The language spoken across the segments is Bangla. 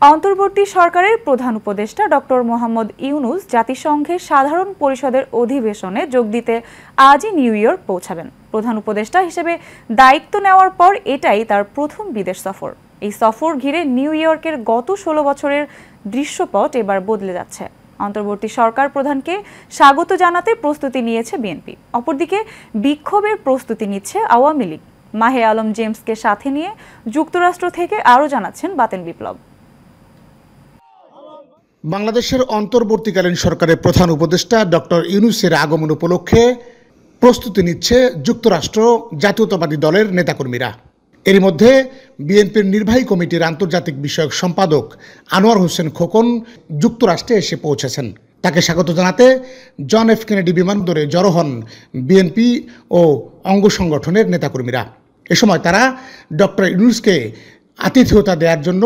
অন্তর্বর্তী সরকারের প্রধান উপদেষ্টা ডক্টর মোহাম্মদ ইউনূস জাতিসংঘের সাধারণ পরিষদের অধিবেশনে যোগ দিতে আজই নিউ ইয়র্ক পৌঁছাবেন। প্রধান উপদেষ্টা হিসেবে দায়িত্ব নেওয়ার পর এটাই তার প্রথম বিদেশ সফর। এই সফর ঘিরে নিউ ইয়র্কের গত 16 বছরের দৃশ্যপট এবার বদলে যাচ্ছে। অন্তর্বর্তী সরকার প্রধানকে স্বাগত জানাতে প্রস্তুতি নিয়েছে বিএনপি, অপরদিকে বিক্ষোভের প্রস্তুতি নিচ্ছে আওয়ামী লীগ। মাহে আলম জেমসকে সাথে নিয়ে যুক্তরাষ্ট্র থেকে আরও জানাচ্ছেন বাতেন বিপ্লব। বাংলাদেশের অন্তর্বর্তীকালীন সরকারের প্রধান উপদেষ্টা ডক্টর ইউনূসের আগমন উপলক্ষে প্রস্তুতি নিচ্ছে যুক্তরাষ্ট্র জাতীয়তাবাদী দলের নেতাকর্মীরা। এর মধ্যে বিএনপির নির্বাহী কমিটির আন্তর্জাতিক বিষয়ক সম্পাদক আনোয়ার হোসেন খোকন যুক্তরাষ্ট্রে এসে পৌঁছেছেন। তাকে স্বাগত জানাতে জন এফ কেনেডি বিমানবন্দরে জড়ো হন বিএনপি ও অঙ্গ সংগঠনের নেতাকর্মীরা। এ সময় তারা ডক্টর ইউনূসকে আতিথেয়তা দেওয়ার জন্য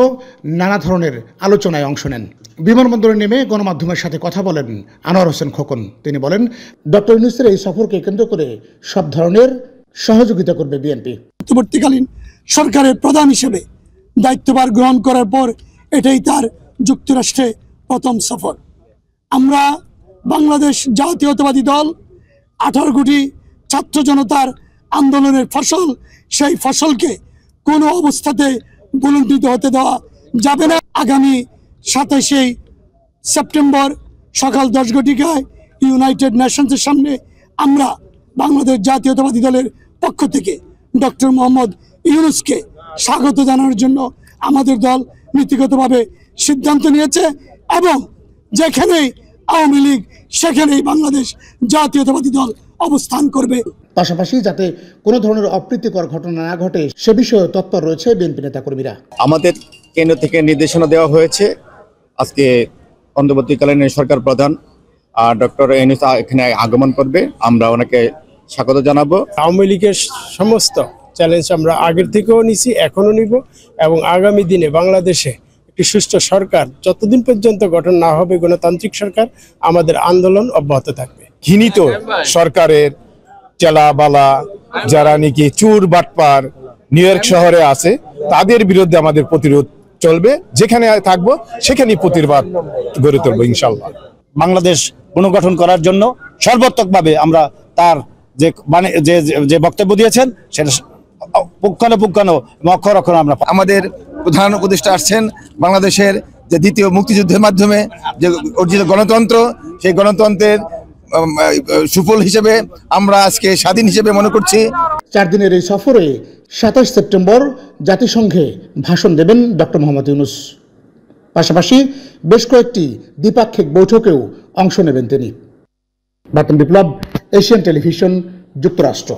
নানা ধরনের আলোচনায় অংশ নেন। বিমানবন্দরে নেমে গণমাধ্যমের সাথে কথা বলেন আনোয়ার হোসেন খোকন। তিনি বলেন, ডক্টর ইউনূসের এই সফরকে কেন্দ্র করে সব ধরনের সহযোগিতা করবে বিএনপি। অন্তর্বর্তীকালীন সরকারের প্রধান হিসেবে দায়িত্বভার গ্রহণ করার পর এটাই তার যুক্তরাষ্ট্রে প্রথম সফর। আমরা বাংলাদেশ জাতীয়তাবাদী দল 18 কোটি ছাত্র জনতার আন্দোলনের ফসল, সেই ফসলকে কোনো অবস্থাতে ভুলুণ্ঠিত হতে দেওয়া যাবে না। আগামী 27 সেপ্টেম্বর সকাল 10 ঘটিকায় ইউনাইটেড নেশনসের সামনে আমরা বাংলাদেশ জাতীয়তাবাদী দলের পক্ষ থেকে ডক্টর মোহাম্মদ ইউনূসকে স্বাগত জানানোর জন্য আমাদের দল নীতিগতভাবে সিদ্ধান্ত নিয়েছে এবং যেখানেই আওয়ামী লীগ সেখানেই বাংলাদেশ জাতীয়তাবাদী দল অবস্থান করবে। পাশাপাশি যাতে কোনো ধরনের অপ্রীতিকর ঘটনা না ঘটে সে বিষয়ে তৎপর রয়েছে বিএনপি নেতাকর্মীরা। আমাদের কেন্দ্র থেকে নির্দেশনা দেওয়া হয়েছে, আজকে অন্তর্বর্তীকালীন সরকার প্রধান ডক্টর ইউনূস এখানে আগমন করবে, আমরা ওনাকে স্বাগত জানাবো। আওয়ামী লীগের সমস্ত চ্যালেঞ্জ আমরা আগের থেকেও নিছি, এখনো নিব এবং আগামী দিনে বাংলাদেশে একটি সুষ্ঠু সরকার যতদিন পর্যন্ত গঠন না হবে, গণতান্ত্রিক সরকার, আমাদের আন্দোলন অব্যাহত থাকবে। ঘৃণিত সরকারের চেলাবালা যারা নাকি চুর বাটপার নিউ ইয়র্ক শহরে আছে, তাদের বিরুদ্ধে আমাদের প্রতিরোধ চলবে। যেখানে থাকবো সেখানেই প্রতিবাদ গড়ে তুলবো ইনশাল্লাহ। বাংলাদেশ পুনর্গঠন করার জন্য সর্বাত্মকভাবে আমরা তার যে বক্তব্য দিয়েছেন সেটা পুঙ্খানুপুঙ্খানু অক্ষর অক্ষর আমরা। আমাদের প্রধান উপদেষ্টা আসছেন বাংলাদেশের যে দ্বিতীয় মুক্তিযুদ্ধের মাধ্যমে যে অর্জিত গণতন্ত্র, সেই গণতন্ত্রের সুফল হিসেবে আমরা আজকে স্বাধীন হিসেবে মনে করছি। 4 দিনের এই সফরে 27 সেপ্টেম্বর জাতিসংঘে ভাষণ দেবেন ডক্টর মোহাম্মদ ইউনূস। পাশাপাশি বেশ কয়েকটি দ্বিপাক্ষিক বৈঠকেও অংশ নেবেন তিনি। বাতেন বিপ্লব, এশিয়ান টেলিভিশন, যুক্তরাষ্ট্র।